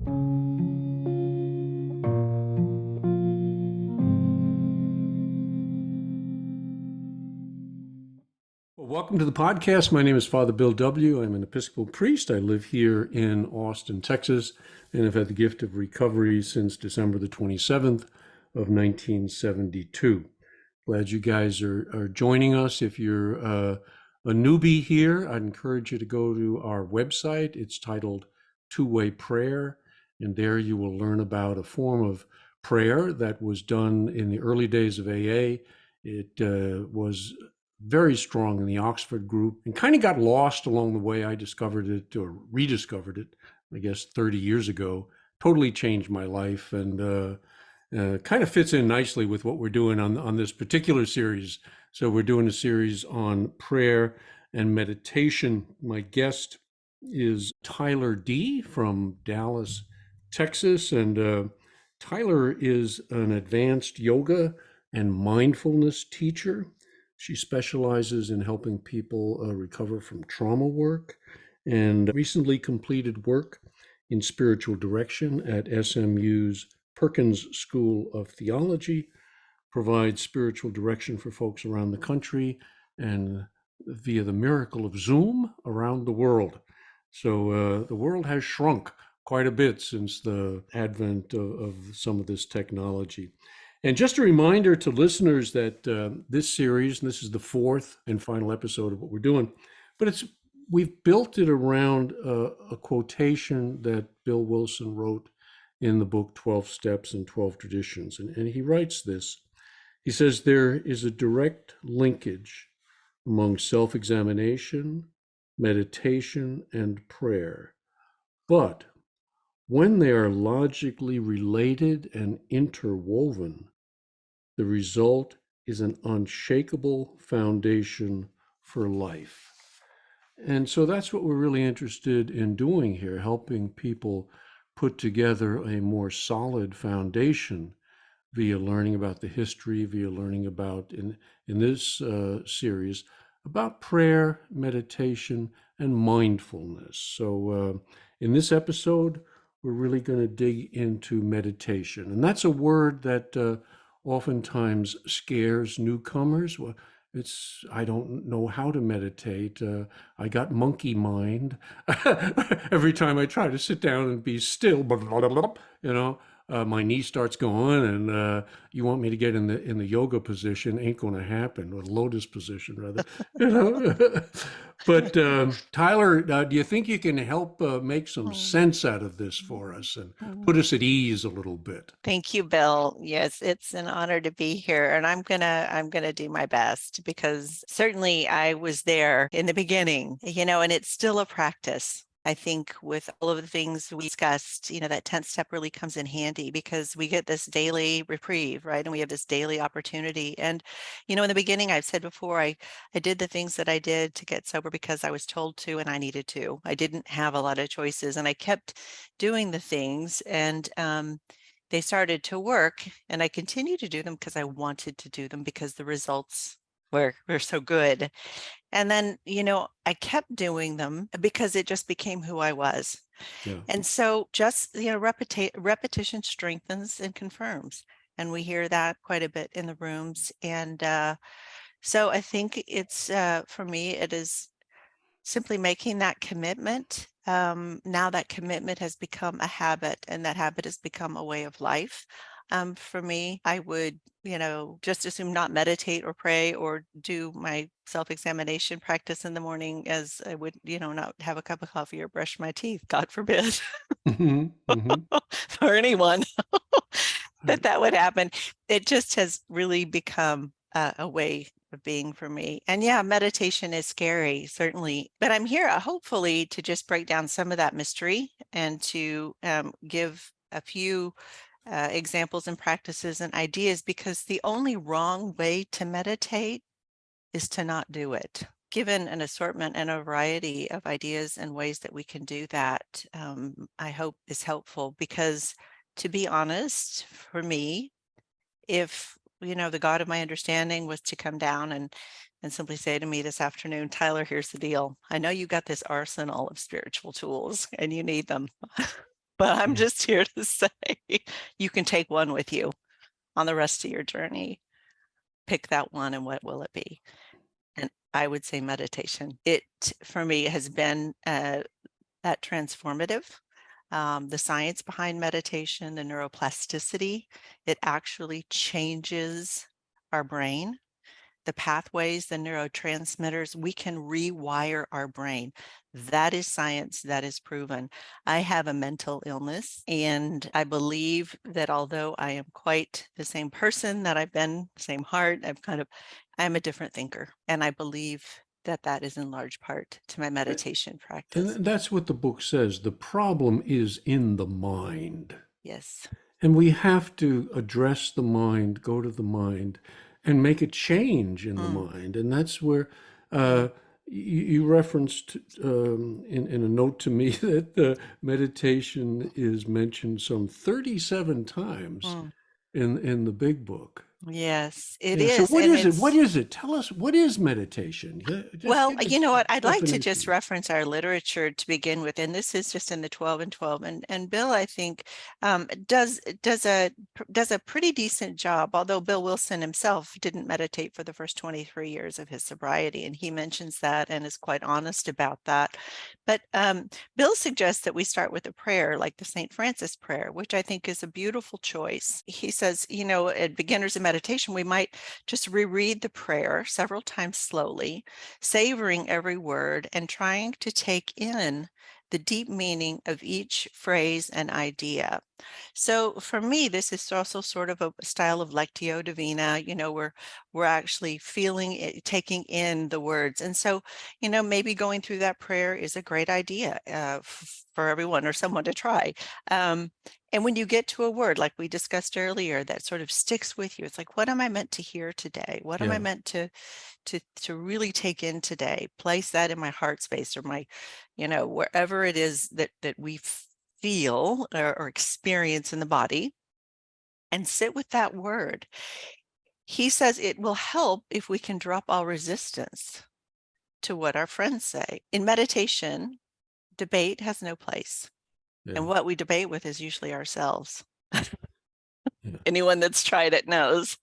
Well, welcome to the podcast. My name is Father Bill W. I'm an Episcopal priest. I live here in Austin, Texas, and have had the gift of recovery since December the 27th of 1972. Glad you guys are joining us. If you're a newbie here, I'd encourage you to go to our website. It's titled Two-Way Prayer, and there you will learn about a form of prayer that was done in the early days of AA. It was very strong in the Oxford group and kind of got lost along the way. I discovered it or rediscovered it, I guess, 30 years ago. Totally changed my life and kind of fits in nicely with what we're doing on this particular series. So we're doing a series on prayer and meditation. My guest is Tyler D. from Dallas, Texas. And Tyler is an advanced yoga and mindfulness teacher. She specializes in helping people recover from trauma work and recently completed work in spiritual direction at SMU's Perkins School of Theology, provides spiritual direction for folks around the country and via the miracle of Zoom around the world. So the world has shrunk quite a bit since the advent of some of this technology. And just a reminder to listeners that this series, and this is the fourth and final episode of what we're doing, but we've built it around a quotation that Bill Wilson wrote in the book 12 Steps and 12 Traditions. And he writes this. He says, there is a direct linkage among self-examination, meditation, and prayer. But when they are logically related and interwoven, the result is an unshakable foundation for life. And so that's what we're really interested in doing here, helping people put together a more solid foundation via learning about the history, via learning about, in this series, about prayer, meditation, and mindfulness. So in this episode, we're really going to dig into meditation. And that's a word that oftentimes scares newcomers. Well, I don't know how to meditate. I got monkey mind. Every time I try to sit down and be still, you know, my knee starts going, and you want me to get in the yoga position, ain't going to happen, or the lotus position rather, you know. But Tyler, do you think you can help make some sense out of this for us and put us at ease a little bit? Thank you, Bill. Yes, it's an honor to be here, and I'm gonna do my best, because certainly I was there in the beginning, and it's still a practice. I think with all of the things we discussed, that 10th step really comes in handy, because we get this daily reprieve, right? And we have this daily opportunity. And, in the beginning, I've said before, I did the things that I did to get sober because I was told to and I needed to. I didn't have a lot of choices, and I kept doing the things, and they started to work, and I continued to do them because I wanted to do them, because the results were so good. And then, I kept doing them because it just became who I was. Yeah. And so just, repetition strengthens and confirms. And we hear that quite a bit in the rooms. And so I think it's, for me, it is simply making that commitment. Now that commitment has become a habit, and that habit has become a way of life. For me, I would, just assume not meditate or pray or do my self-examination practice in the morning as I would, not have a cup of coffee or brush my teeth, God forbid, for anyone that would happen. It just has really become a way of being for me. And yeah, meditation is scary, certainly, but I'm here hopefully to just break down some of that mystery and to give a few examples and practices and ideas, because the only wrong way to meditate is to not do it. Given an assortment and a variety of ideas and ways that we can do that, I hope is helpful, because to be honest, for me, if the God of my understanding was to come down and simply say to me this afternoon, Tyler, here's the deal. I know you got this arsenal of spiritual tools and you need them. But I'm Yeah. just here to say you can take one with you on the rest of your journey. Pick that one, and what will it be? And I would say meditation. It, for me, has been that transformative. The science behind meditation, the neuroplasticity, it actually changes our brain, the pathways, the neurotransmitters. We can rewire our brain. That is science, that is proven. I have a mental illness, and I believe that although I am quite the same person that I've been, same heart, I'm a different thinker. And I believe that that is in large part to my meditation practice. And that's what the book says. The problem is in the mind. Yes. And we have to address the mind, go to the mind, and make a change in the Mm, mind. And that's where mm, you referenced in a note to me that meditation is mentioned some 37 times mm. in the big book. Yes, it Yeah. So is. what And is it? What it's, is it? Tell us, what is meditation? Yeah, just well, give you us know a what? I'd like to just definition. reference our literature to begin with, and this is just in the 12 and 12. And Bill, I think, does a pretty decent job. Although Bill Wilson himself didn't meditate for the first 23 years of his sobriety, and he mentions that and is quite honest about that. But Bill suggests that we start with a prayer like the St. Francis prayer, which I think is a beautiful choice. He says, at beginners in meditation, we might just reread the prayer several times slowly, savoring every word and trying to take in the deep meaning of each phrase and idea. So for me, this is also sort of a style of Lectio Divina. We're actually feeling it, taking in the words. And so, maybe going through that prayer is a great idea for everyone or someone to try. And when you get to a word, like we discussed earlier, that sort of sticks with you, it's like, what am I meant to hear today? What am I Yeah. meant to really take in today? Place that in my heart space, or my, wherever it is that we feel or experience in the body, and sit with that word. He says it will help if we can drop all resistance to what our friends say. In meditation, debate has no place. Yeah. And what we debate with is usually ourselves. Yeah. Anyone that's tried it knows.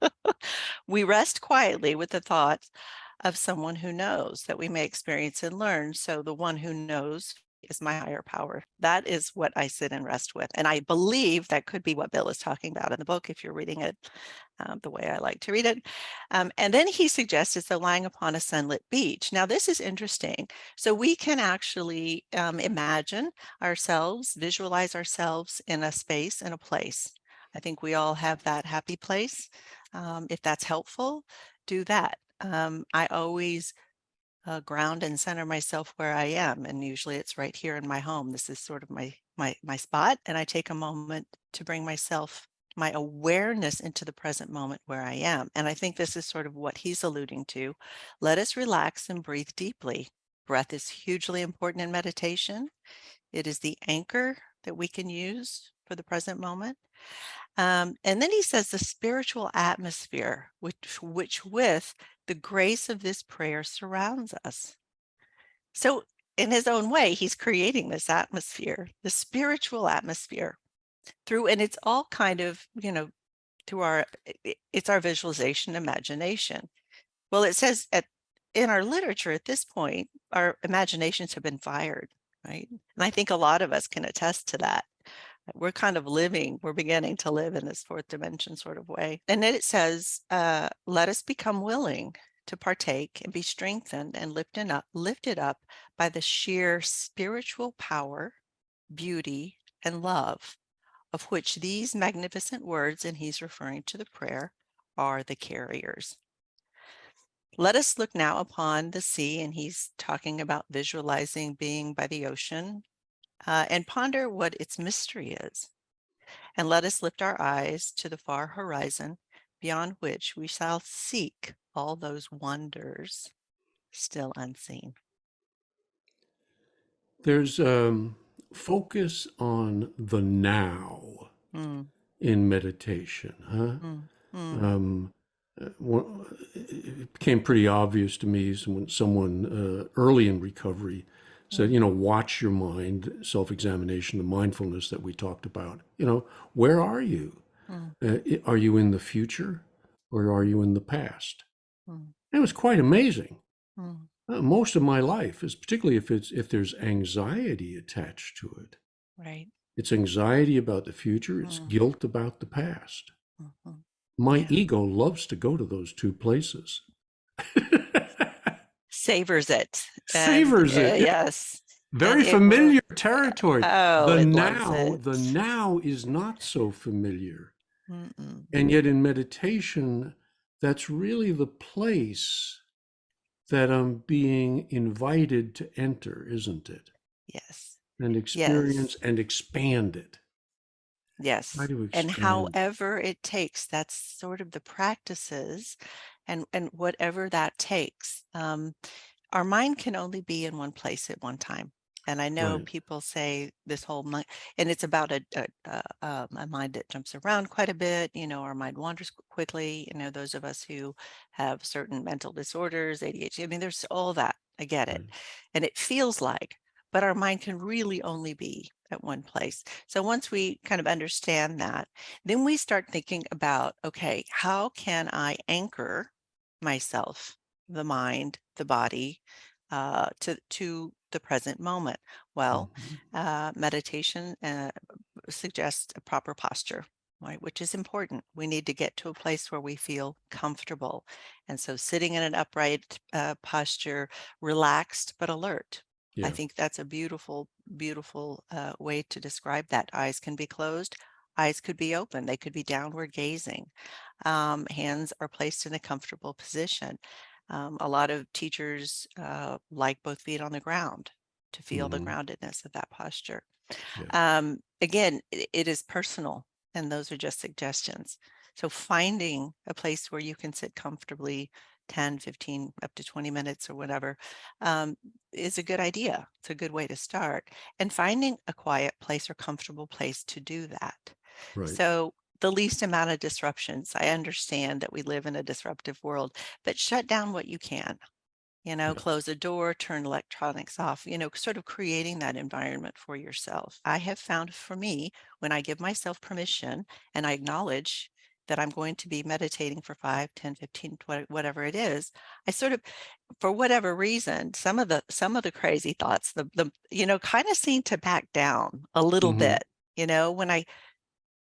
We rest quietly with the thought of someone who knows, that we may experience and learn. So the one who knows is my higher power. That is what I sit and rest with. And I believe that could be what Bill is talking about in the book, if you're reading it the way I like to read it. And then he suggests it's the lying upon a sunlit beach. Now, this is interesting. So we can actually imagine ourselves, visualize ourselves in a space and a place. I think we all have that happy place. If that's helpful, do that. I always ground and center myself where I am, and usually it's right here in my home. This is sort of my spot, and I take a moment to bring my awareness into the present moment where I am. And I think this is sort of what he's alluding to. Let us relax and breathe deeply. Breath is hugely important in meditation. It is the anchor that we can use for the present moment. And then he says the spiritual atmosphere, which with the grace of this prayer surrounds us. So in his own way, he's creating this atmosphere, the spiritual atmosphere and it's all kind of, through it's our visualization, imagination. Well, it says in our literature at this point, our imaginations have been fired, right? And I think a lot of us can attest to that. We're beginning to live in this fourth dimension sort of way. And then it says, let us become willing to partake and be strengthened and lifted up by the sheer spiritual power, beauty, and love of which these magnificent words, and he's referring to the prayer, are the carriers. Let us look now upon the sea, and he's talking about visualizing being by the ocean, and ponder what its mystery is. And let us lift our eyes to the far horizon, beyond which we shall seek all those wonders still unseen. There's focus on the now Mm, in meditation, huh? mm, mm, Um, it became pretty obvious to me when someone early in recovery said, watch your mind, self-examination, the mindfulness that we talked about. Where are you? Mm, Are you in the future or are you in the past? mm, It was quite amazing. mm. Most of my life is particularly if there's anxiety attached to it. Right. It's anxiety about the future. It's Mm, guilt about the past. mhm. My Yeah. ego loves to go to those two places. Savors it. And Savors it. Yeah. yes. And Very it will. familiar territory. Oh, it loves it. The now is not so familiar. Mm-mm. And yet in meditation, that's really the place that I'm being invited to enter, isn't it? Yes. And experience Yes. and expand it. Try Yes. to And expand it. however it takes, that's sort of the practices and whatever that takes. Our mind can only be in one place at one time. And I know Right, people say this whole mind, and it's about a mind that jumps around quite a bit. Our mind wanders quickly. Those of us who have certain mental disorders, ADHD, I mean, there's all that. I get it. right. And it feels like, but our mind can really only be at one place. So once we kind of understand that, then we start thinking about, okay, how can I anchor myself, the mind, the body, to the present moment? Well, Mhm. meditation suggests a proper posture, right, which is important. We need to get to a place where we feel comfortable. And so sitting in an upright posture, relaxed but alert. I Yeah, think that's a beautiful, beautiful way to describe that. Eyes can be closed, eyes could be open, they could be downward gazing. Hands are placed in a comfortable position. A lot of teachers like both feet on the ground to feel the hmm, groundedness of that posture. yeah, Again, it is personal, and those are just suggestions. So finding a place where you can sit comfortably 10, 15, up to 20 minutes or whatever, um, is a good idea. It's a good way to start. And finding a quiet place or comfortable place to do that. right. So the least amount of disruptions. I understand that we live in a disruptive world, but shut down what you can. Yeah, Close a door, turn electronics off, sort of creating that environment for yourself. I have found for me, when I give myself permission and I acknowledge that I'm going to be meditating for 5, 10, 15, 20, whatever it is, I sort of, for whatever reason, some of the crazy thoughts, kind of seem to back down a little hmm. bit. When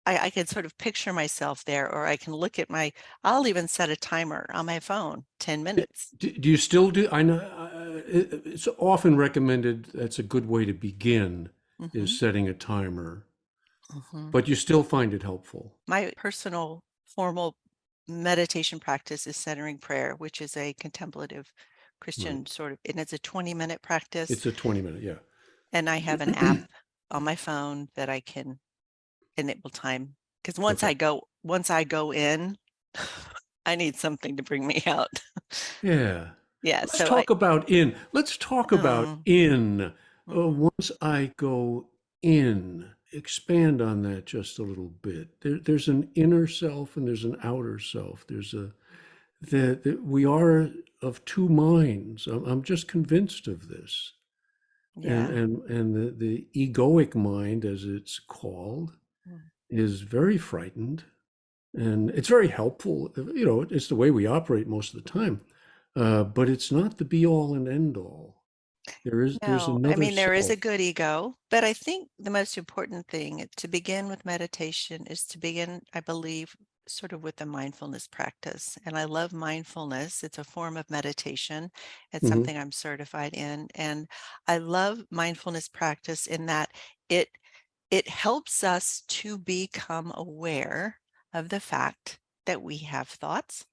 I can sort of picture myself there, or I can look at I'll even set a timer on my phone, 10 minutes. Do you still do? I know it's often recommended. That's a good way to begin, is Mhm, setting a timer, mhm. but you still find it helpful. My personal formal meditation practice is centering prayer, which is a contemplative Right. Christian sort of, and it's a 20-minute practice. It's a 20-minute, yeah. And I have an app on my phone that I can enable time. Because Okay. once I go in, I need something to bring me out. Yeah. Yeah. Let's So I, talk about in. Let's talk about mm, in. mhm. Once I go in, expand on that just a little bit. There's an inner self and there's an outer self. There's that we are of two minds. I'm just convinced of this. Yeah. And the egoic mind, as it's called, Mm. is very frightened, and it's very helpful. It's the way we operate most of the time, but it's not the be all and end all. There's No, I another mean, there is a self. good ego, but I think the most important thing to begin with meditation is to begin, I believe, sort of with the mindfulness practice. And I love mindfulness. It's a form of meditation. It's Hmm. something I'm certified in. And I love mindfulness practice in that it it helps us to become aware of the fact that we have thoughts,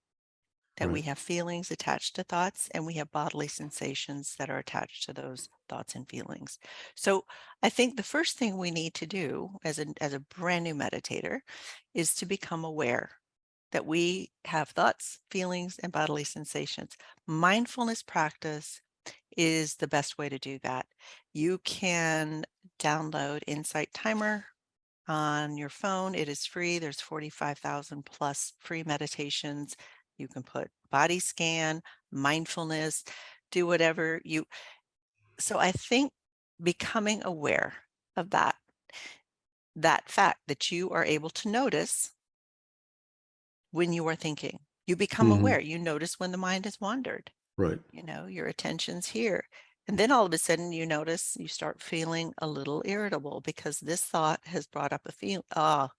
that we Right. have feelings attached to thoughts, and we have bodily sensations that are attached to those thoughts and feelings. So I think the first thing we need to do as a brand new meditator is to become aware that we have thoughts, feelings, and bodily sensations. Mindfulness practice is the best way to do that. You can download Insight Timer on your phone. It is free. There's 45,000 plus free meditations. You can put body scan, mindfulness, do whatever you So I think becoming aware of that fact that you are able to notice when you are thinking. You become Hmm. aware. You notice when the mind has wandered. Right. Your attention's here. And then all of a sudden you notice you start feeling a little irritable because this thought has brought up a feel.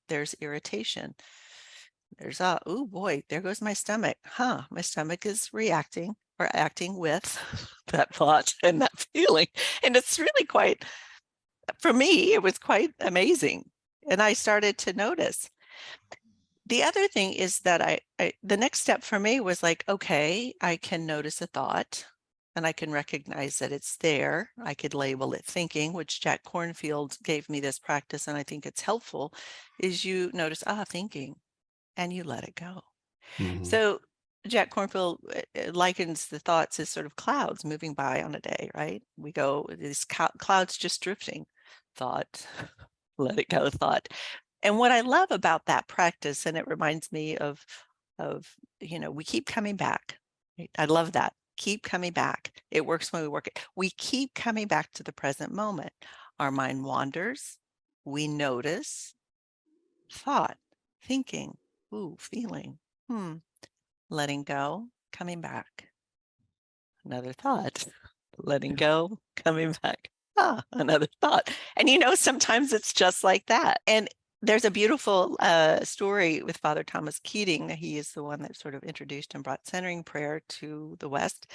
There's irritation. There's oh boy, there goes my stomach. My stomach is reacting or acting with that thought and that feeling. And it's really quite, for me, it was quite amazing. And I started to notice. The other thing is that the next step for me was like, okay, I can notice a thought and I can recognize that it's there. I could label it thinking, which Jack Cornfield gave me this practice, and I think it's helpful, is you notice, thinking, and you let it go. Hmm. So Jack Cornfield likens the thoughts as sort of clouds moving by on a day, right? We go, these clouds just drifting, thought, let it go, thought. And what I love about that practice, and it reminds me of, we keep coming back. Right? I love that. Keep coming back. It works when we work it. We keep coming back to the present moment. Our mind wanders. We notice thought, thinking, feeling, letting go, coming back. Another thought, letting go, coming back. Another thought. And sometimes it's just like that. And there's a beautiful story with Father Thomas Keating. He is the one that sort of introduced and brought centering prayer to the West,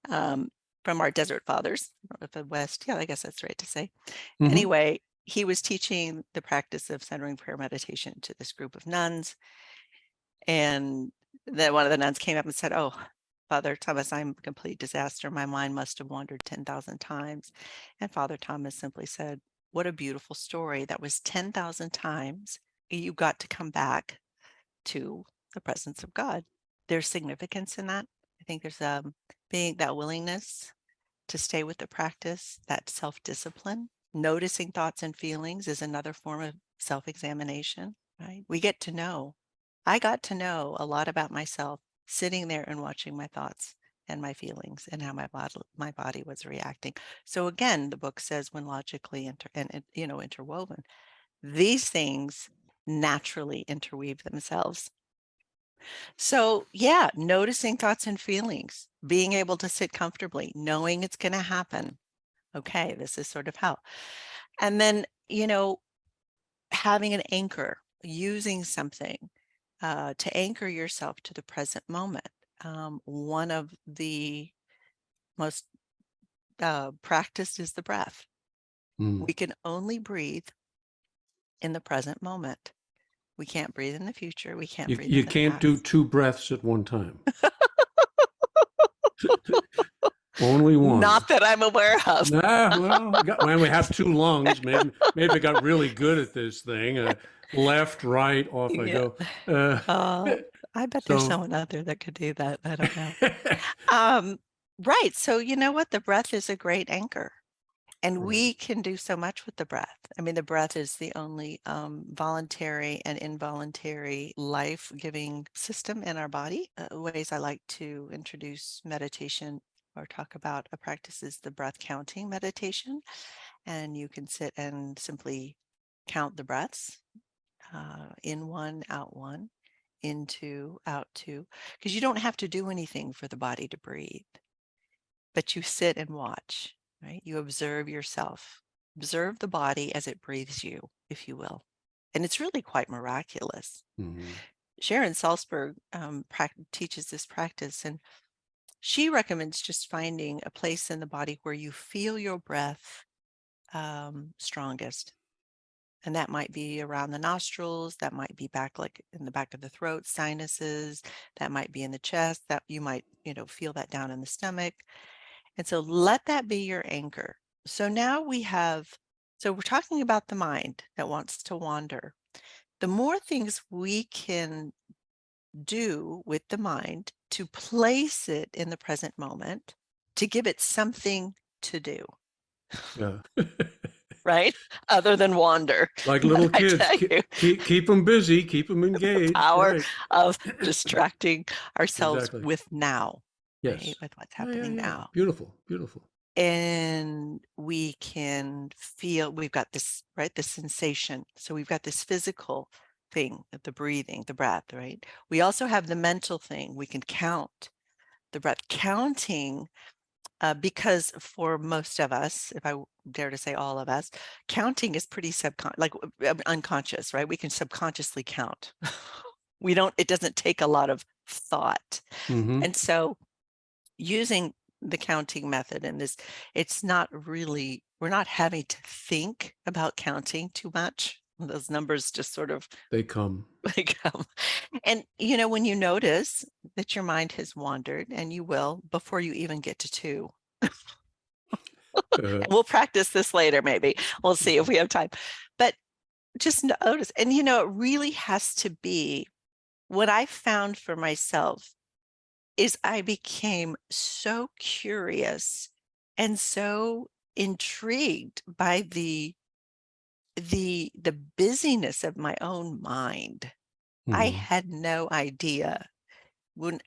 from our desert fathers of the West. Yeah, I guess that's right to say. Hmm. Anyway, he was teaching the practice of centering prayer meditation to this group of nuns. And then one of the nuns came up and said, "Oh, Father Thomas, I'm a complete disaster. My mind must have wandered 10,000 times." And Father Thomas simply said, "What a beautiful story. That was 10,000 times. You got to come back to the presence of God." There's significance in that. I think there's being that willingness to stay with the practice, that self-discipline. Noticing thoughts and feelings is another form of self-examination, right? I got to know a lot about myself sitting there and watching my thoughts and my feelings and how my body was reacting. So again, the book says when logically interwoven, these things naturally interweave themselves. So yeah, noticing thoughts and feelings, being able to sit comfortably, knowing it's going to happen. Okay, this is sort of how. And then, having an anchor, using something to anchor yourself to the present moment. One of the most practiced is the breath. Mm. We can only breathe in the present moment. We can't breathe in the future. We can't breathe You in the can't do past. two breaths at one time. Only one. Not that I'm aware of. Nah, well, when we have two lungs, maybe I got really good at this thing. Left, right, off I Yeah. go. Uh, I bet there's so, someone out there that could do that. I don't know. Um, right. So you know what? The breath is a great anchor. And right. we can do so much with the breath. I mean, the breath is the only voluntary and involuntary life-giving system in our body. Ways I like to introduce meditation or talk about a practice is the breath counting meditation. And you can sit and simply count the breaths, in one, out one, in two, out two, because you don't have to do anything for the body to breathe, but you sit and watch, right? You observe yourself, observe the body as it breathes you, if you will. And it's really quite miraculous. Mhm. Sharon Salzberg teaches this practice, and she recommends just finding a place in the body where you feel your breath strongest. And that might be around the nostrils, that might be back, like in the back of the throat, sinuses, that might be in the chest, that you might, feel that down in the stomach. And so let that be your anchor. So now so we're talking about the mind that wants to wander. The more things we can do with the mind to place it in the present moment, to give it something to do, Yeah. right? Other than wander. Like But little I kids, tell you, keep them busy, keep them the engaged. power Right. of distracting ourselves Exactly. with now, right? Yes. With what's Yeah, yeah, happening yeah. now. Beautiful, beautiful. And we can feel we've got this, right? The sensation. So we've got this physical thing, the breathing, the breath, right? We also have the mental thing. We can count the breath. Counting, because for most of us, if I dare to say all of us, counting is pretty unconscious, right? We can subconsciously count. It doesn't take a lot of thought. Mm-hmm. And so using the counting method in this, it's not really, we're not having to think about counting too much. Those numbers just sort of They come. come. And when you notice that your mind has wandered, and you will before you even get to two. Uh, And we'll practice this later, maybe. We'll see if we have time. But just notice, and it really has to be what I found for myself is I became so curious and so intrigued by the busyness of my own mind. I mhm. had no idea. When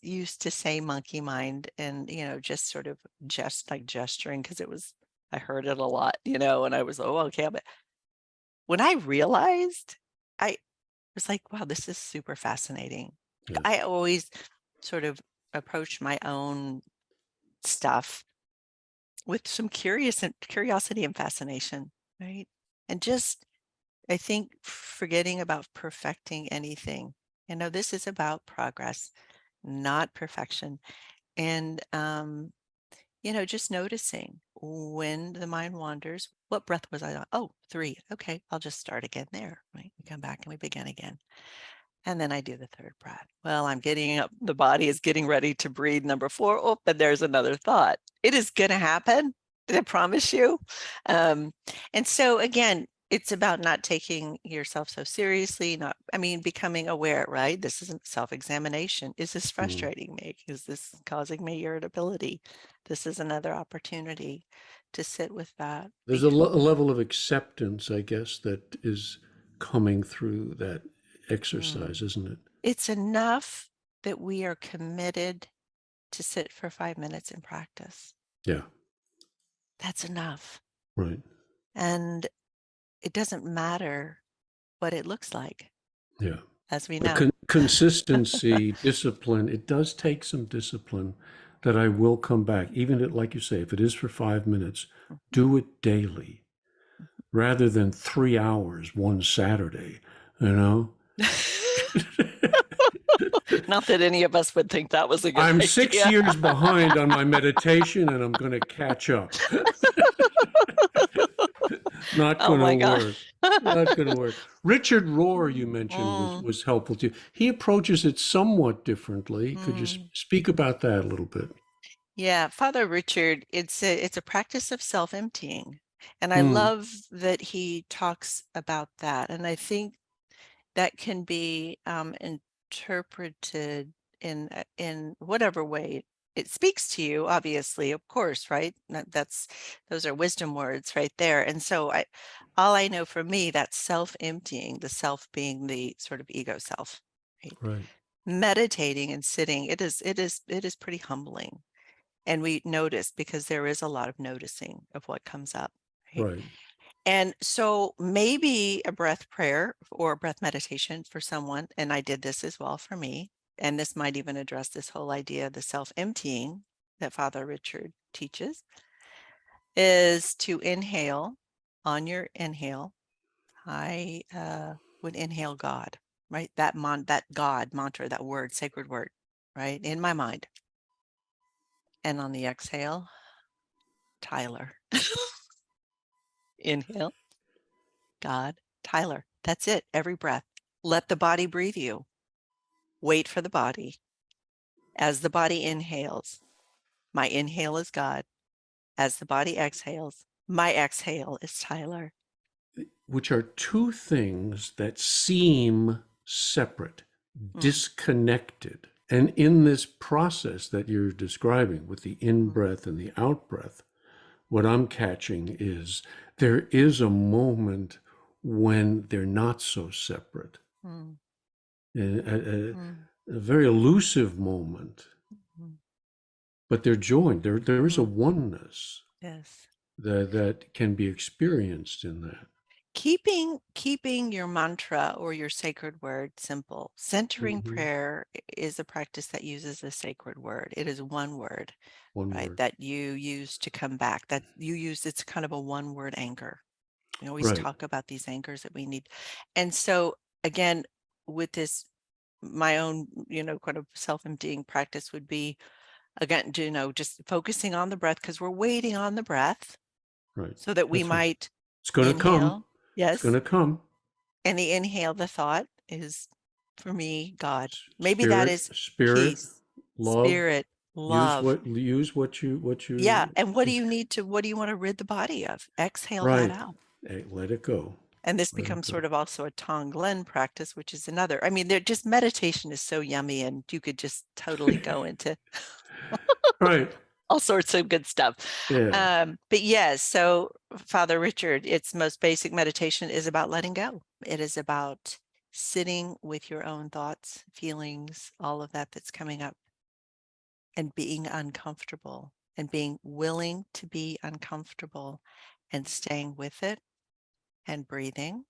used to say monkey mind, and just sort of just like gesturing, because I heard it a lot, and I was, oh, okay. But when I realized, I was like, wow, this is super fascinating. Yes. I always sort of approached my own stuff with some curiosity and fascination, right? And just, I think, forgetting about perfecting anything. This is about progress, not perfection. And just noticing when the mind wanders. What breath was I on? Oh, three. Okay, I'll just start again there, right? We come back and we begin again. And then I do the third breath. Well, I'm getting up, the body is getting ready to breathe number four. Oh, but there's another thought. It is going to happen. I promise you. Um, and so again, it's about not taking yourself so seriously, becoming aware, right? This isn't self-examination. Is this Mm. frustrating me? Is this causing me irritability? This is another opportunity to sit with that. There's a level of acceptance, I guess, that is coming through that Mm. exercise, isn't it? It's enough that we are committed to sit for 5 minutes in practice. Yeah, That's enough. right. And it doesn't matter what it looks like, Yeah. as we But know. consistency, discipline, it does take some discipline that I will come back, even at, like you say, if it is for 5 minutes, do it daily rather than 3 hours one Saturday, you know? Not that any of us would think that was a good I'm 6 idea. years behind on my meditation and I'm going to catch up. Not Oh going to my gosh. work. Not going to work. Richard Rohr, you mentioned, was, Mm, was helpful too. He approaches it somewhat differently. Could you mm. speak about that a little bit? Yeah, Father Richard, it's a practice of self-emptying. And I Hmm. love that he talks about that. And I think that can be interpreted in whatever way it speaks to you, obviously, of course, right? Those are wisdom words right there. And so all I know for me, that's self-emptying, the self being the sort of ego self, right? Right. Meditating and sitting, it is pretty humbling. And we notice, because there is a lot of noticing of what comes up, right? Right. And so maybe a breath prayer or a breath meditation for someone, and I did this as well for me, and this might even address this whole idea of the self-emptying that Father Richard teaches, is to inhale. On your inhale, I would inhale God, right? That God mantra, that word, sacred word, right? In my mind. And on the exhale, Tyler. Inhale, God, Tyler. That's it. Every breath. Let the body breathe you. Wait for the body. As the body inhales, my inhale is God. As the body exhales, my exhale is Tyler. Which are two things that seem separate, Mm, disconnected. And in this process that you're describing with the in mm, breath and the out breath, what I'm catching is there is a moment when they're not so separate. mm, A, a, mm, a very elusive moment. mm. but they're joined. There is a Mm, oneness yes. that can be experienced in that. Keeping your mantra or your sacred word simple. Centering Hmm. prayer is a practice that uses a sacred word. It is one word, One right? word. That you use to come back. That you use, it's kind of a one word anchor. We always Right, talk about these anchors that we need. And so again, with this, my own, kind of self-emptying practice would be, again, just focusing on the breath, because we're waiting on the breath right. so that we That's right. might It's going to come. inhale. It's going Yes. to come. And the inhale, the thought is, for me, God. Maybe that Spirit, is spirit, peace, love. spirit, Use love. what you Yeah. And what do you want to rid the body of? Exhale that right. out. Hey, let it go. And this Let it becomes go. sort of also a Tonglen practice, which is another. I mean, they're just, meditation is so yummy, and you could just totally go into Right. all sorts of good stuff. Yeah. But yes, so Father Richard, its most basic meditation is about letting go. It is about sitting with your own thoughts, feelings, all of that that's coming up, and being uncomfortable, and being willing to be uncomfortable, and staying with it, and breathing,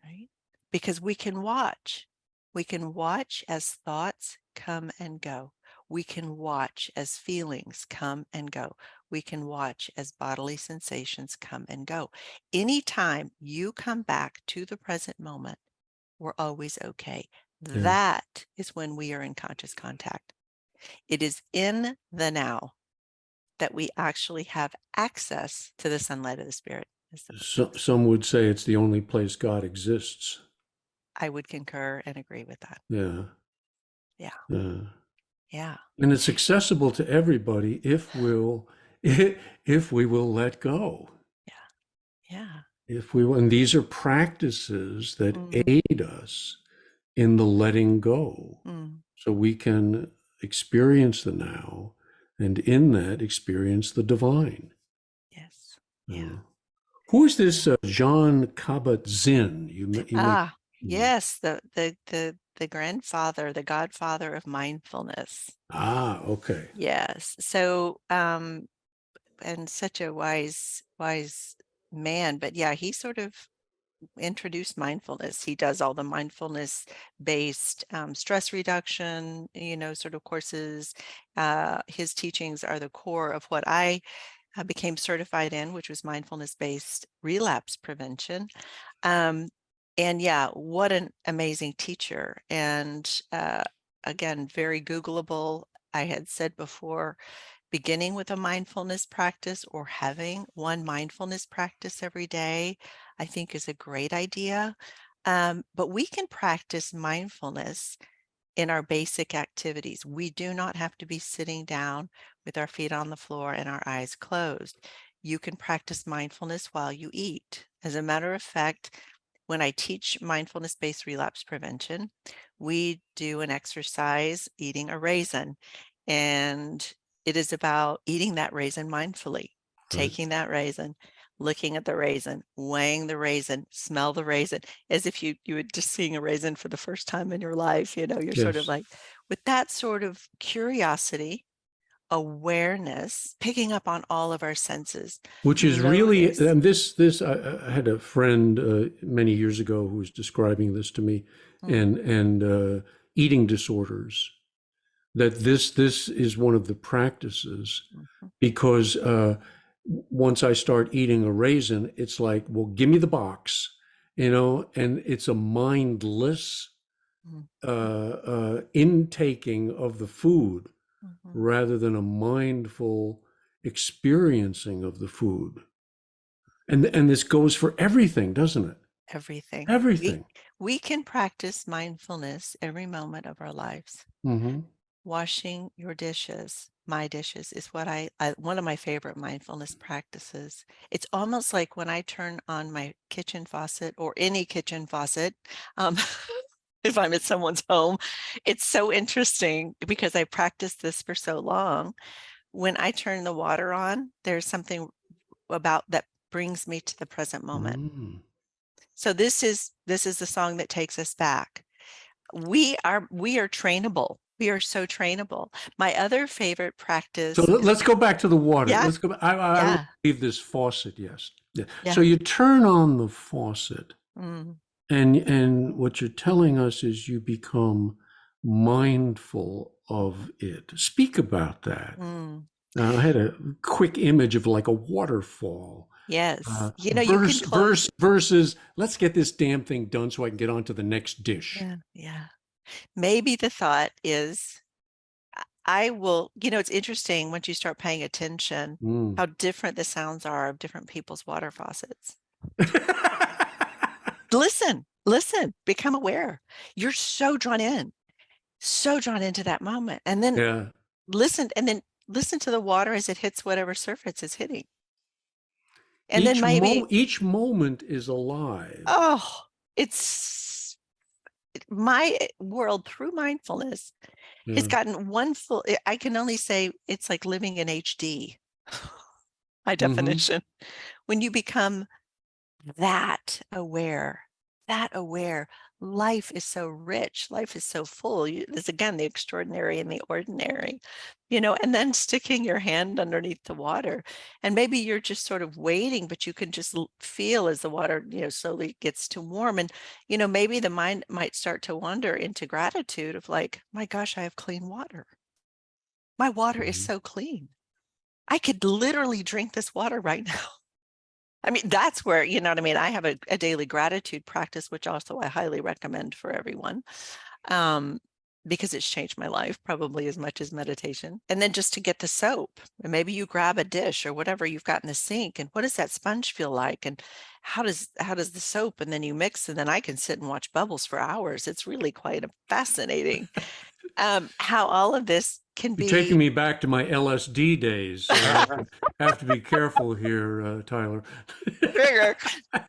right? Because we can watch as thoughts come and go. We can watch as feelings come and go. We can watch as bodily sensations come and go. Anytime you come back to the present moment, we're always okay. Yeah. That is when we are in conscious contact. It is in the now that we actually have access to the sunlight of the spirit. Some would say it's the only place God exists. I would concur and agree with that. Yeah. Yeah. Yeah. Yeah. And it's accessible to everybody if we will let go. Yeah. Yeah. If we will, and these are practices that Mhm. aid us in the letting go. Mm. So we can experience the now and in that experience the divine. Yes. Yeah. Uh, who is Yeah. this Jean Kabat-Zinn? You may. Ah, yes, the grandfather, the godfather of mindfulness. Ah, okay. Yes. So, and such a wise man, but yeah, he sort of introduced mindfulness. He does all the mindfulness based stress reduction, sort of courses. His teachings are the core of what I became certified in, which was mindfulness based relapse prevention. Um, and yeah, what an amazing teacher. And again, very Googleable. I had said before, beginning with a mindfulness practice or having one mindfulness practice every day, I think is a great idea. But we can practice mindfulness in our basic activities. We do not have to be sitting down with our feet on the floor and our eyes closed. You can practice mindfulness while you eat. As a matter of fact, when I teach mindfulness-based relapse prevention, we do an exercise eating a raisin, and it is about eating that raisin mindfully, Right. taking that raisin, looking at the raisin, weighing the raisin, smell the raisin, as if you would just seeing a raisin for the first time in your life. You're sort of Yes. like, with that sort of curiosity, awareness, picking up on all of our senses. Which is really, Notice. and this I had a friend many years ago who was describing this to me, Mm, and eating disorders. That this is one of the practices mhm, because once I start eating a raisin, it's like, well, give me the box, and it's a mindless mm, intaking of the food mhm. rather than a mindful experiencing of the food. And this goes for everything, doesn't it? Everything. We Everything. we can practice mindfulness every moment of our lives. Hmm. Washing your dishes, my dishes, is what I one of my favorite mindfulness practices. It's almost like when I turn on my kitchen faucet or any kitchen faucet, um, if I'm at someone's home, it's so interesting because I practiced this for so long. When I turn the water on, there's something about that brings me to the present moment. Mm. So this is the song that takes us back. We are trainable. We are so trainable. My other favorite So practice is, let's go back to the water. yeah, Let's go back. I don't yeah, leave this faucet. Yes. Yeah. So yeah. you turn on the faucet, Mm, and what you're telling us is you become mindful of it. Speak about that. mm. I had a quick image of like a waterfall. Yes. You can close. Versus let's get this damn thing done so I can get on to the next dish. Yeah, yeah. Maybe the thought is, I will, it's interesting once you start paying attention Mm. how different the sounds are of different people's water faucets. Listen, listen, become aware. You're so drawn into that moment. Yeah. And then listen to the water as it hits whatever surface it's hitting. And then maybe, Each moment is alive. oh, it's my world through mindfulness has Yeah. gotten one full, I can only say it's like living in HD, my Hmm. definition. When you become that aware, that aware, life is so rich, life is so full. There's again the extraordinary and the ordinary, and then sticking your hand underneath the water. And maybe you're just sort of waiting, but you can just feel as the water, slowly gets to warm. And, maybe the mind might start to wander into gratitude of like, my gosh, I have clean water. My water is Hmm. so clean. I could literally drink this water right now. I mean, that's where, you know what I mean? I have a daily gratitude practice, which also I highly recommend for everyone, um, because it's changed my life probably as much as meditation. And then just to get the soap, and maybe you grab a dish or whatever you've got in the sink, and what does that sponge feel like? And how does the soap? And then you mix, and then I can sit and watch bubbles for hours. It's really quite fascinating, how all of this can You're taking be. me back to my LSD days, so have to be careful here, Tyler. Trigger,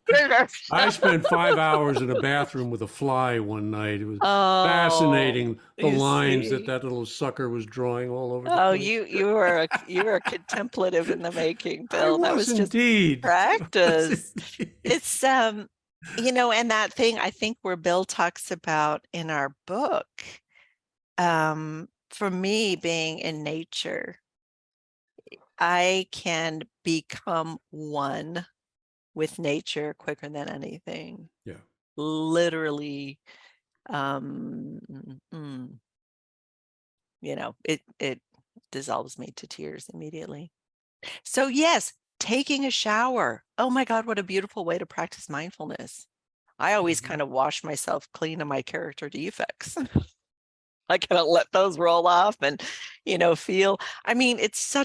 trigger. I spent 5 hours in a bathroom with a fly one night. It was Oh, fascinating, the you lines see. that little sucker was drawing all over the Oh, place. you are contemplative in the making, I Bill. That was was just indeed. I was practice. indeed. It's and that thing I think where Bill talks about in our book, for me being in nature, I can become one with nature quicker than anything. Yeah. Literally, um, mm, it dissolves me to tears immediately. So yes, taking a shower. Oh my God, what a beautiful way to practice mindfulness. I always Mhm. kind of wash myself clean of my character defects. I kind of let those roll off and, feel. I mean, it's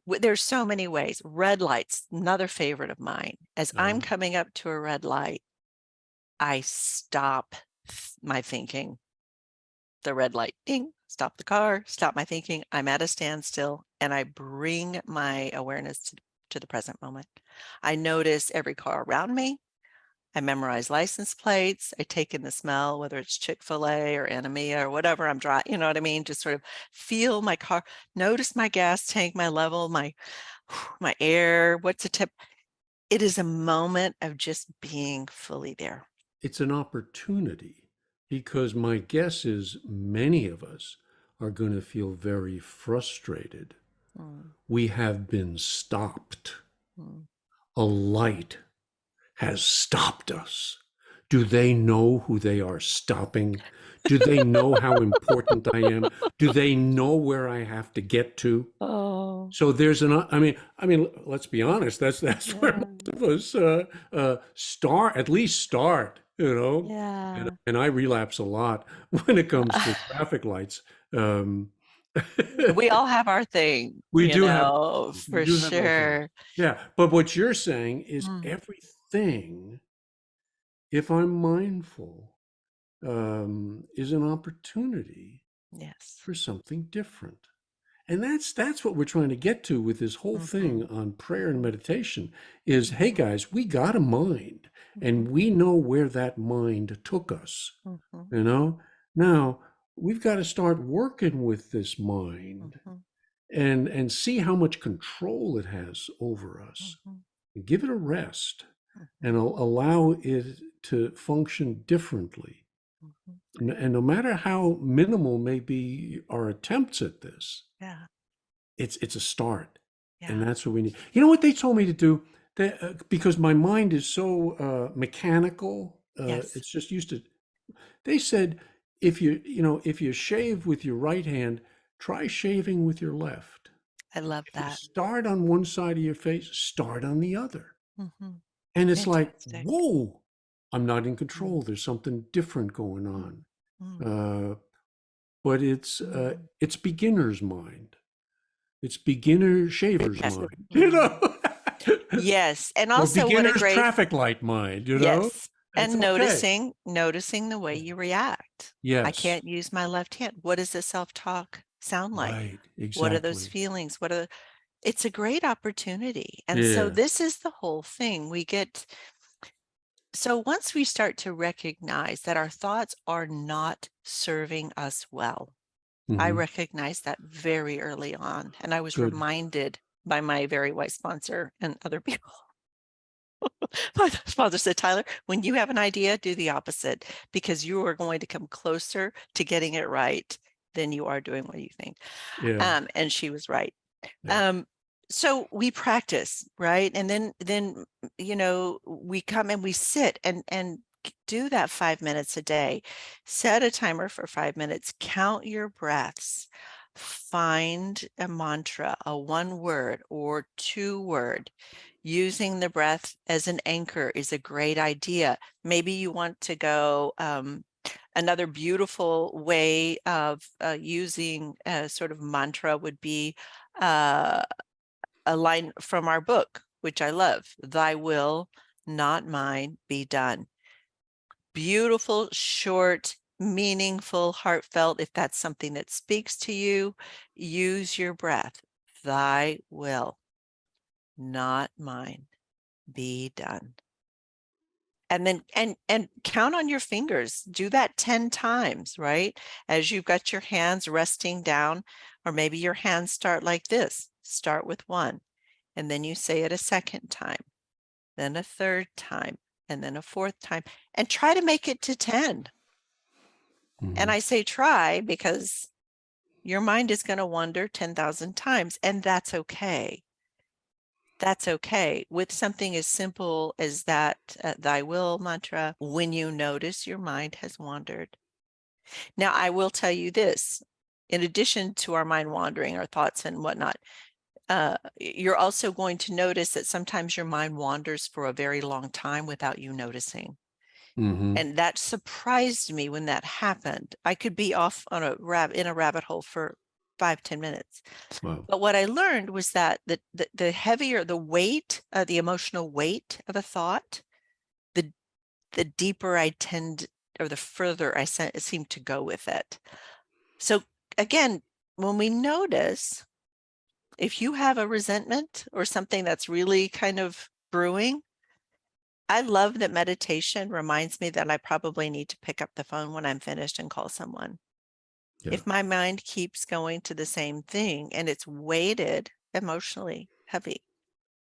there's so many ways. Red lights, another favorite of mine. As I'm coming up to a red light, I stop my thinking. The red light, ding, stop the car, stop my thinking. I'm at a standstill and I bring my awareness to the present moment. I notice every car around me. I memorize license plates. I take in the smell, whether it's Chick-fil-A or Anemia or whatever I'm driving, you know what I mean? Just sort of feel my car, notice my gas tank, my level, my air, what's the tip. It is a moment of just being fully there. It's an opportunity because my guess is many of us are going to feel very frustrated. Mm, We have been stopped. mm. A light has stopped us. Do they know who they are stopping? Do they know how important I am? Do they know where I have to get to? Oh, So there's let's be honest. That's where yeah, most of us at least start. yeah. And I relapse a lot when it comes to traffic lights. Um, We all have our thing, we do have, we for do have our things. sure. Yeah, but what you're saying is Mm, everything, if I'm mindful, is an opportunity yes. for something different. And that's what we're trying to get to with this whole thing Mhm, on prayer and mhm, meditation is, hey mhm, guys, we got a mind and mhm, we know where that mind took us, mhm, you know? Now, we've got to start working with this mind mhm, and see how much control it has over us. mhm, Give it a rest and mhm, allow it to function differently. mhm. and no matter how minimal may be our attempts at this, Yeah. it's a start, and Yeah. that's what we need. You know what they told me to do? Because my mind is so mechanical, Yes. it's just used to. They said if you shave with your right hand, try shaving with your left. I love If you that. start on one side of your face, start on the other. Hmm. And it's like, Fantastic. whoa, I'm not in Mm, control. There's something different going mm, on. mm, Uh, but mm. it's beginner's mind. It's beginner shaver's Yes. mind, Mm. Yes. And or also what a beginner's great, traffic light mind. yes. It's And okay. noticing the way you react. I Yes, can't use my left hand. What does the self-talk sound like? right, What are those exactly. feelings? It's a great opportunity. And so Yeah. this is the whole thing. So once we start to recognize that our thoughts are not serving us well, I Hmm. recognized that very early on. And I was Good. reminded by my very wise sponsor and other people. My sponsor said, Tyler, when you have an idea, do the opposite because you are going to come closer to getting it right than you are doing what you think. Yeah. And she was right. Yeah. Um, so we practice, right? And then we come and we sit and do that 5 minutes a day. Set a timer for 5 minutes, count your breaths, find a mantra, a one word or two word. Using the breath as an anchor is a great idea. Maybe you want to go another beautiful way of using a sort of mantra would be uh, a line from our book, which I love. Thy will, not mine, be done. Beautiful, short, meaningful, heartfelt. If that's something that speaks to you, use your breath. Thy will, not mine, be done. And then and count on your fingers. Do that 10 times, right? As you've got your hands resting down, or maybe your hands start like this. Start with one, and then you say it a second time, then a third time, and then a fourth time, and try to make it to 10. And Hmm. I say try because your mind is going to wander 10,000 times, and that's okay. That's okay. With something as simple as that thy will mantra, when you notice your mind has wandered. Now, I will tell you this, in addition to our mind wandering, our thoughts and whatnot, you're also going to notice that sometimes your mind wanders for a very long time without you noticing. Hmm. And that surprised me when that happened. I could be off on in a rabbit hole for 5-10 minutes. Wow. But what I learned was that the heavier the weight, the emotional weight of a thought, the deeper I tend, or the further I seem to go with it. So again, when we notice, if you have a resentment or something that's really kind of brewing, I love that meditation reminds me that I probably need to pick up the phone when I'm finished and call someone. Yeah. If my mind keeps going to the same thing and it's weighted emotionally heavy,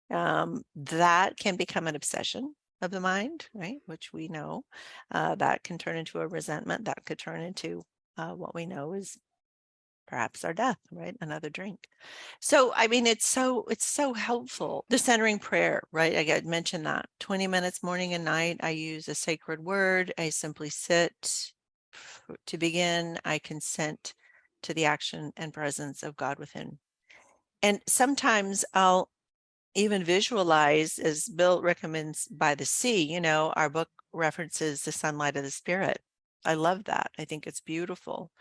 that can become an obsession of the mind, right? Which we know that can turn into a resentment, that could turn into what we know is perhaps our death, right? Another drink. So, I mean, it's so helpful. The centering prayer, right? I got mentioned that 20 minutes morning and night. I use a sacred word. I simply sit to begin. I consent to the action and presence of God within. And sometimes I'll even visualize, as Bill recommends, by the sea. Our book references the sunlight of the spirit. I love that. I think it's beautiful.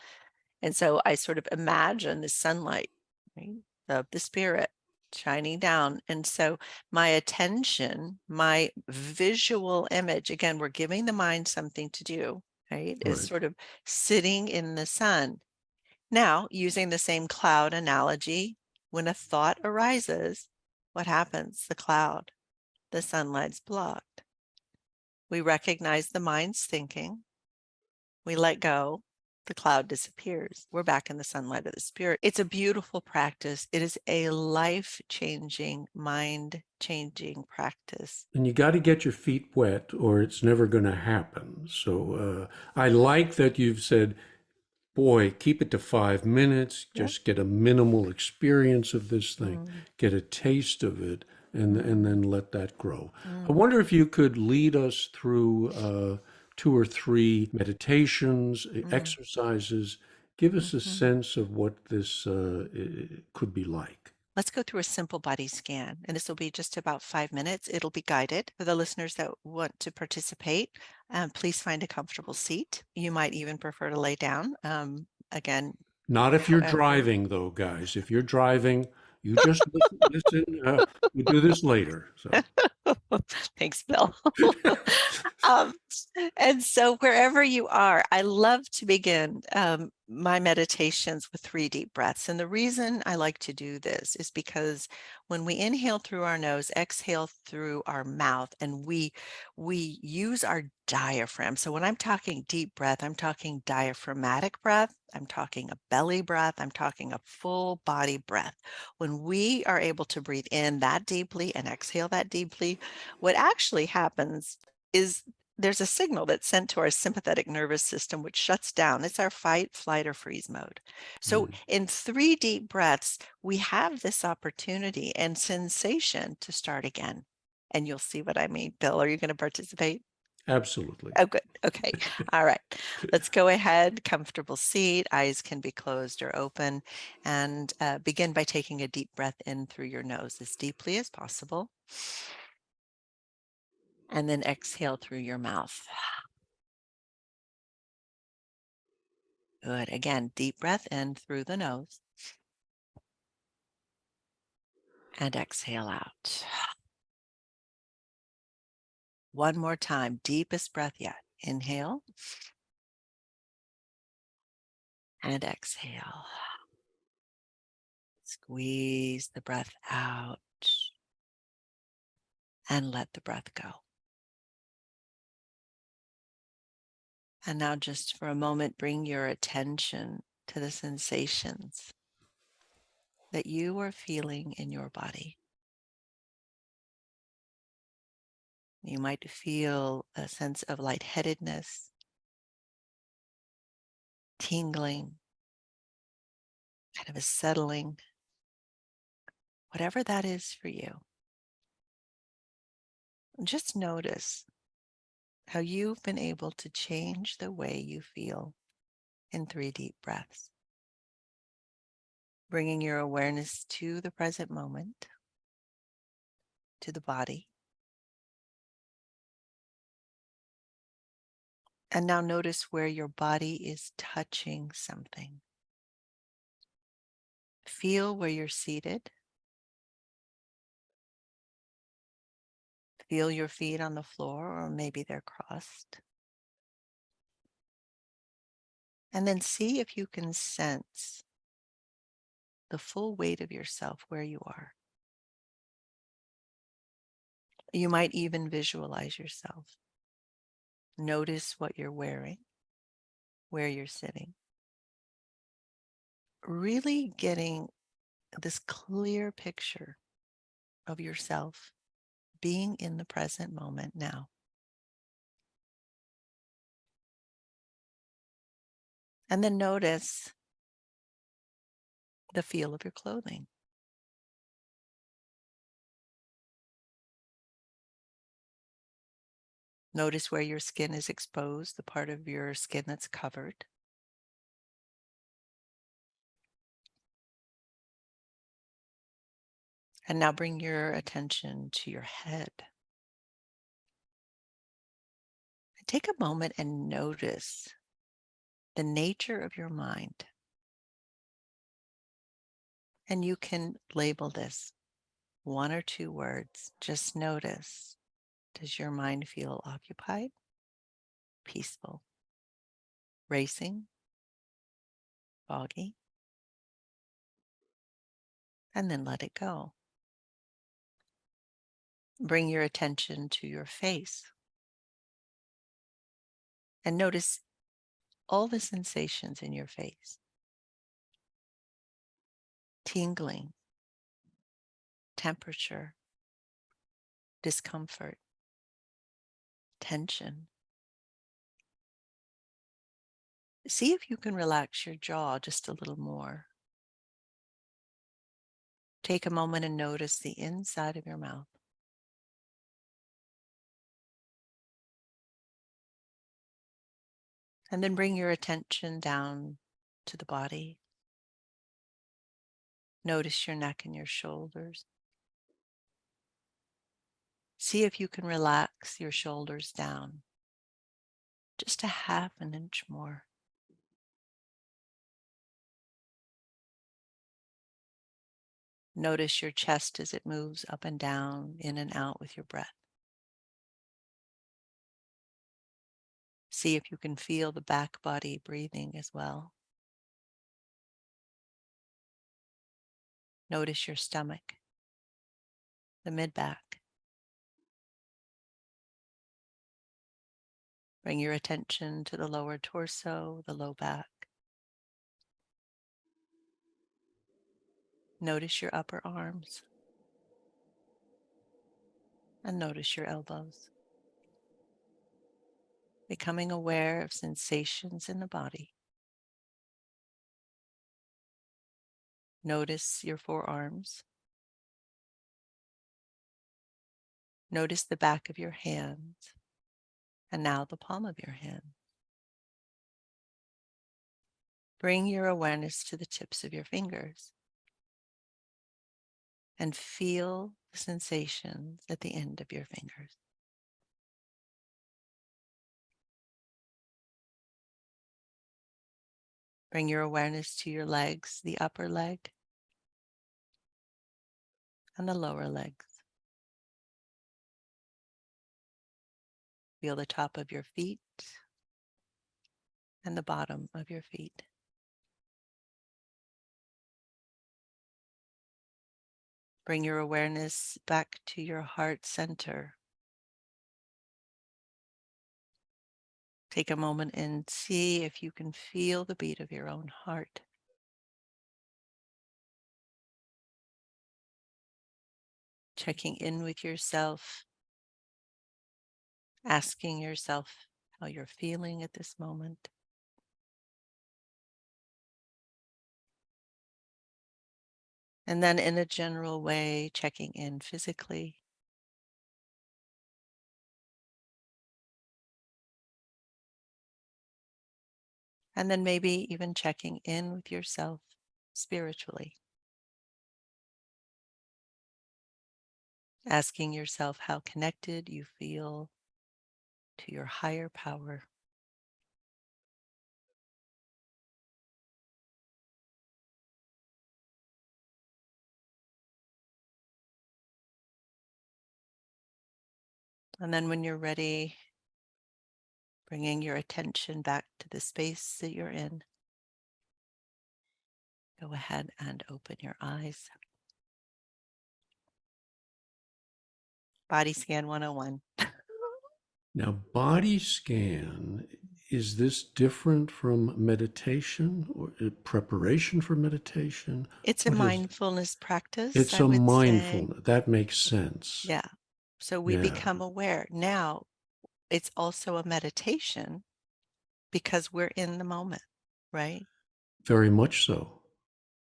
And so I sort of imagine the sunlight, right, of the spirit shining down. And so my attention, my visual image, again, we're giving the mind something to do, right, is Right. sort of sitting in the sun. Now, using the same cloud analogy, when a thought arises, what happens? The cloud, the sunlight's blocked. We recognize the mind's thinking. We let go. the cloud disappears. We're back in the sunlight of the spirit. It's a beautiful practice. It is a life-changing, mind-changing practice. And you got to get your feet wet or it's never going to happen. So I like that you've said, boy, keep it to 5 minutes, Yep. just get a minimal experience of this thing, Mm, get a taste of it, and then let that grow. I mm, wonder if you could lead us through 2 or 3 meditations, mm, exercises. Give us a mhm. sense of what this could be like. Let's go through a simple body scan, and this will be just about 5 minutes. It'll be guided. For the listeners that want to participate, please find a comfortable seat. You might even prefer to lay down. Again, Not if you're however. driving, though, guys. If you're driving, you just listen. We'll do this later. So, Thanks, Bill. Um, and so wherever you are, I love to begin my meditations with 3 deep breaths. And the reason I like to do this is because when we inhale through our nose, exhale through our mouth, and we use our diaphragm. So when I'm talking deep breath, I'm talking diaphragmatic breath, I'm talking a belly breath, I'm talking a full body breath. When we are able to breathe in that deeply and exhale that deeply, what actually happens is there's a signal that's sent to our sympathetic nervous system, which shuts down. It's our fight, flight, or freeze mode. So, mm, in 3 deep breaths, we have this opportunity and sensation to start again. And you'll see what I mean. Bill, are you going to participate? absolutely. Oh, good. Okay. All right. Let's go ahead. Comfortable seat. Eyes can be closed or open. And begin by taking a deep breath in through your nose as deeply as possible. And then exhale through your mouth. Good. Again, deep breath in through the nose and exhale out. One more time. Deepest breath yet. Inhale and exhale. Squeeze the breath out and let the breath go. And now, just for a moment, bring your attention to the sensations that you are feeling in your body. You might feel a sense of lightheadedness, tingling, kind of a settling, whatever that is for you. Just notice how you've been able to change the way you feel in 3 deep breaths, bringing your awareness to the present moment, to the body. And now notice where your body is touching something. Feel where you're seated. Feel your feet on the floor, or maybe they're crossed. And then see if you can sense the full weight of yourself where you are. You might even visualize yourself. Notice what you're wearing, where you're sitting. Really getting this clear picture of yourself being in the present moment now. And then notice the feel of your clothing. Notice where your skin is exposed, the part of your skin that's covered. And now bring your attention to your head. Take a moment and notice the nature of your mind. And you can label this 1 or 2 words. Just notice, does your mind feel occupied, peaceful, racing, foggy? And then let it go. Bring your attention to your face and notice all the sensations in your face, tingling, temperature, discomfort, tension. See if you can relax your jaw just a little more. Take a moment and notice the inside of your mouth. And then bring your attention down to the body. Notice your neck and your shoulders. See if you can relax your shoulders down just a half an inch more. Notice your chest as it moves up and down, in and out with your breath. See if you can feel the back body breathing as well. Notice your stomach, the mid-back. Bring your attention to the lower torso, the low back. Notice your upper arms and notice your elbows. Becoming aware of sensations in the body. Notice your forearms. Notice the back of your hands and now the palm of your hand. Bring your awareness to the tips of your fingers and feel the sensations at the end of your fingers. Bring your awareness to your legs, the upper leg and the lower legs. Feel the top of your feet and the bottom of your feet. Bring your awareness back to your heart center. Take a moment and see if you can feel the beat of your own heart. Checking in with yourself, asking yourself how you're feeling at this moment. And then in a general way, checking in physically. And then maybe even checking in with yourself spiritually. Asking yourself how connected you feel to your higher power. And then when you're ready, bringing your attention back to the space that you're in. Go ahead and open your eyes. Body scan 101. Now, body scan, is this different from meditation or preparation for meditation? It's a What is mindfulness practice, it's I a would say. mindfulness. That makes sense. Yeah. So we Yeah, become aware. Now, it's also a meditation because we're in the moment, right? very much so.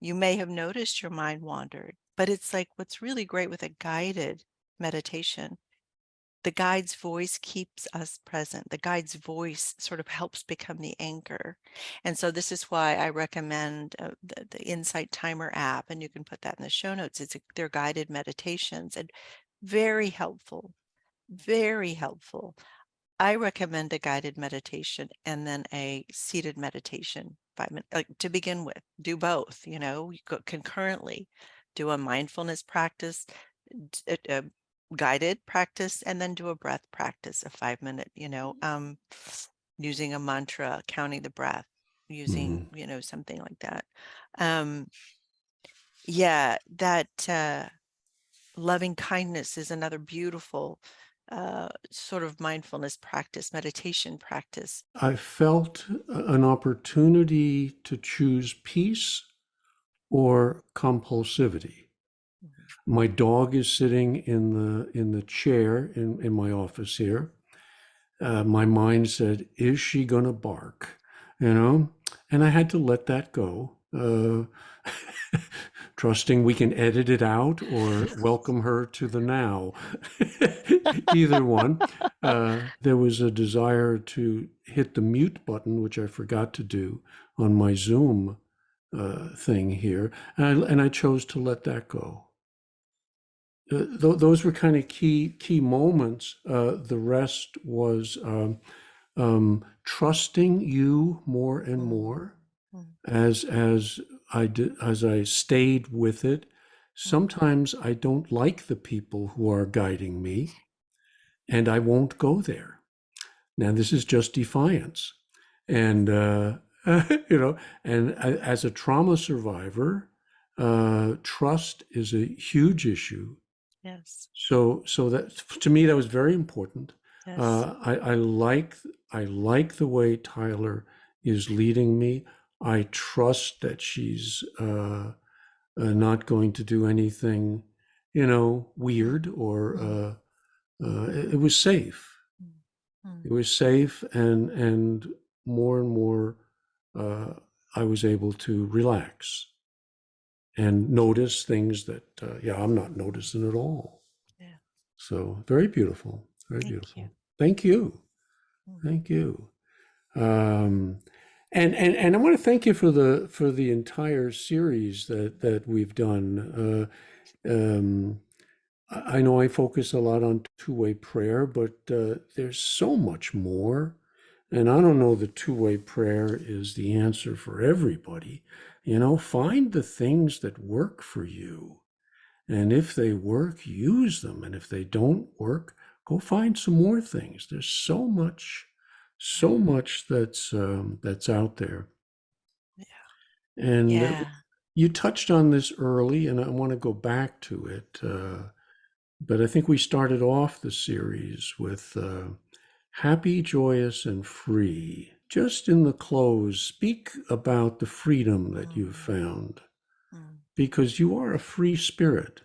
You may have noticed your mind wandered, but it's like what's really great with a guided meditation. The guide's voice keeps us present. The guide's voice sort of helps become the anchor. And so this is why I recommend the Insight Timer app, and you can put that in the show notes. They're guided meditations and very helpful, very helpful. I recommend a guided meditation and then a seated meditation 5 minutes, like to begin with. Do both, you know, you could concurrently do a mindfulness practice, a guided practice, and then do a breath practice, a 5 minute, using a mantra, counting the breath, using, Hmm. something like that. Um, yeah, that loving kindness is another beautiful sort of mindfulness practice, meditation practice. I felt an opportunity to choose peace or compulsivity. Mhm. My dog is sitting in the chair in my office here. My mind said, "Is she gonna bark?" You know, and I had to let that go, trusting we can edit it out or welcome her to the now. Either one. There was a desire to hit the mute button, which I forgot to do on my Zoom thing here, and I chose to let that go. Those were kind of key moments. The rest was trusting you more and Mm, more mm, as I stayed with it. mm. Sometimes I don't like the people who are guiding me, and I won't go there. Now this is just defiance, and you know, and as a trauma survivor, trust is a huge issue. Yes, So that to me that was very important. yes. I like the way Tyler is leading me. I trust that she's not going to do anything, Mm, weird or mm, it was safe. mm, mm. It was safe, and more and more uh, I was able to relax and Thank you. notice things that yeah, I'm not noticing at all. Yeah, So very beautiful, very thank you. beautiful. Thank you, Mm, thank you. Um, and I want to thank you for the entire series that we've done. I know I focus a lot on two-way prayer, but there's so much more. And I don't know that two-way prayer is the answer for everybody. Find the things that work for you. And if they work, use them. And if they don't work, go find some more things. There's so yeah, much that's out there. yeah, And yeah. you touched on this early, and I want to go back to it. But I think we started off the series with happy, joyous, and free. Just in the close, speak about the freedom that you've Mm, found, mm, because you are a free spirit.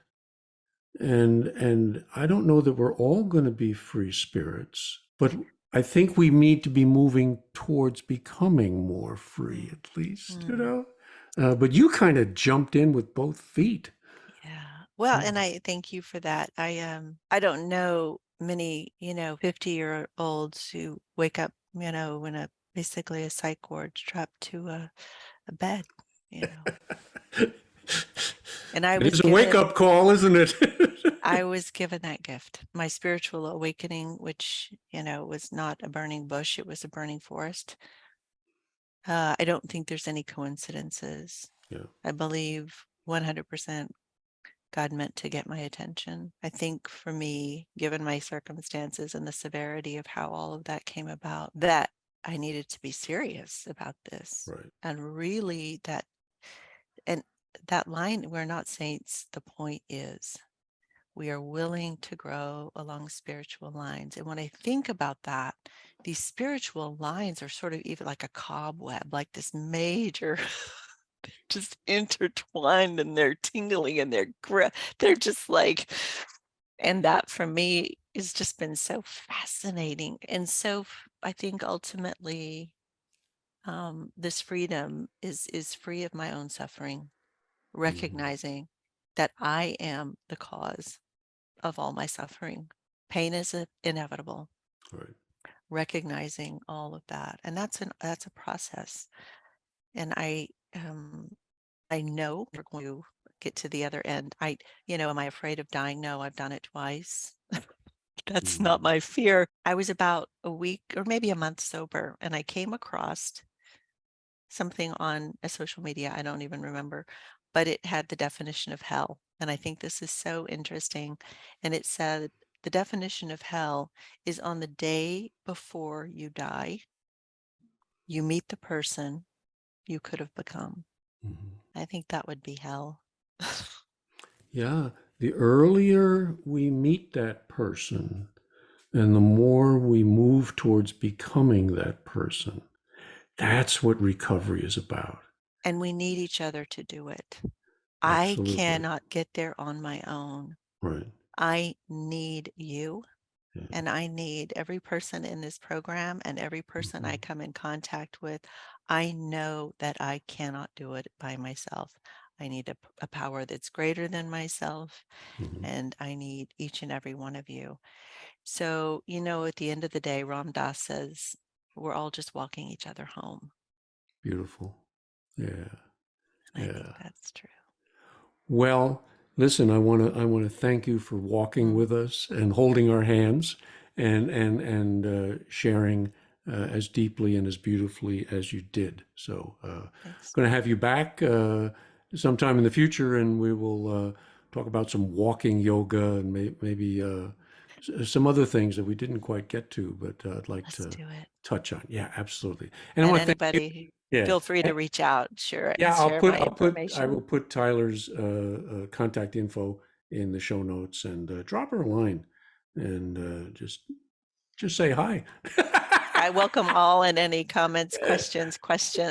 And I don't know that we're all going to be free spirits, but I think we need to be moving towards becoming more free, mm, at least, mm. But you kind of jumped in with both feet. Yeah. Well, Yeah. and I thank you for that. I don't know many, 50-year-olds who wake up, in a basically a psych ward strapped to a bed, you know. And It is a wake-up call, isn't it? I was given that gift. My spiritual awakening, which, was not a burning bush, it was a burning forest. I don't think there's any coincidences. Yeah. I believe 100% God meant to get my attention. I think for me, given my circumstances and the severity of how all of that came about, that I needed to be serious about this. Right. And really and that line, we're not saints. The point is, we are willing to grow along spiritual lines. And when I think about that, these spiritual lines are sort of even like a cobweb, like this major just intertwined and they're tingling and they're just like, and that for me has just been so fascinating. And so I think ultimately this freedom is free of my own suffering, Mhm. recognizing that I am the cause of all my suffering. Pain is inevitable, Right. recognizing all of that. And that's a process. And I know we're going to get to the other end. Am I afraid of dying? No, I've done it twice. That's not Mhm. my fear. I was about a week or maybe a month sober, and I came across something on a social media. I don't even remember, but it had the definition of hell. And I think this is so interesting. And it said the definition of hell is on the day before you die, you meet the person you could have become. Mhm. I think that would be hell. Yeah. The earlier we meet that person, And the more we move towards becoming that person, that's what recovery is about. And we need each other to do it. I Absolutely. cannot get there on my own. Right. I need you. Yeah. And I need every person in this program and every person I Mhm. come in contact with. I know that I cannot do it by myself. I need a power that's greater than myself, Mhm. and I need each and every one of you. So, at the end of the day, Ram Dass says, we're all just walking each other home. Beautiful. Yeah. And I think Yeah. that's true. Well, listen, I want to thank you for walking Mm, with us and holding our hands and sharing as deeply and as beautifully as you did. So, thanks. going to have you back sometime in the future, and we will talk about some walking yoga and maybe some other things that we didn't quite get to, but I'd like Let's to do it. touch on. Yeah, absolutely. And I And want to thank you. anybody, Yeah. feel free to reach out, Yeah, share my I information. will put Tyler's contact info in the show notes and drop her a line and just say hi. I welcome all and any comments, questions,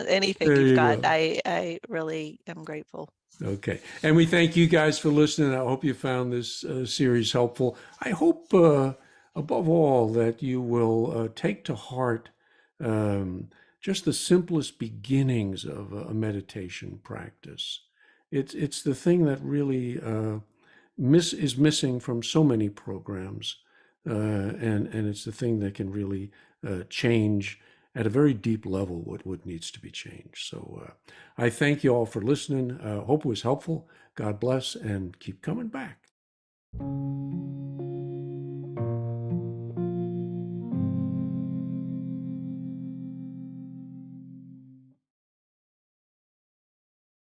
anything There you've you got. go. I really am grateful. Okay. And we thank you guys for listening. I hope you found this series helpful. I hope, above all, that you will take to heart um, just the simplest beginnings of a meditation practice. It's the thing that really is missing from so many programs, and it's the thing that can really change at a very deep level what needs to be changed. So I thank you all for listening. Hope it was helpful. God bless, and keep coming back.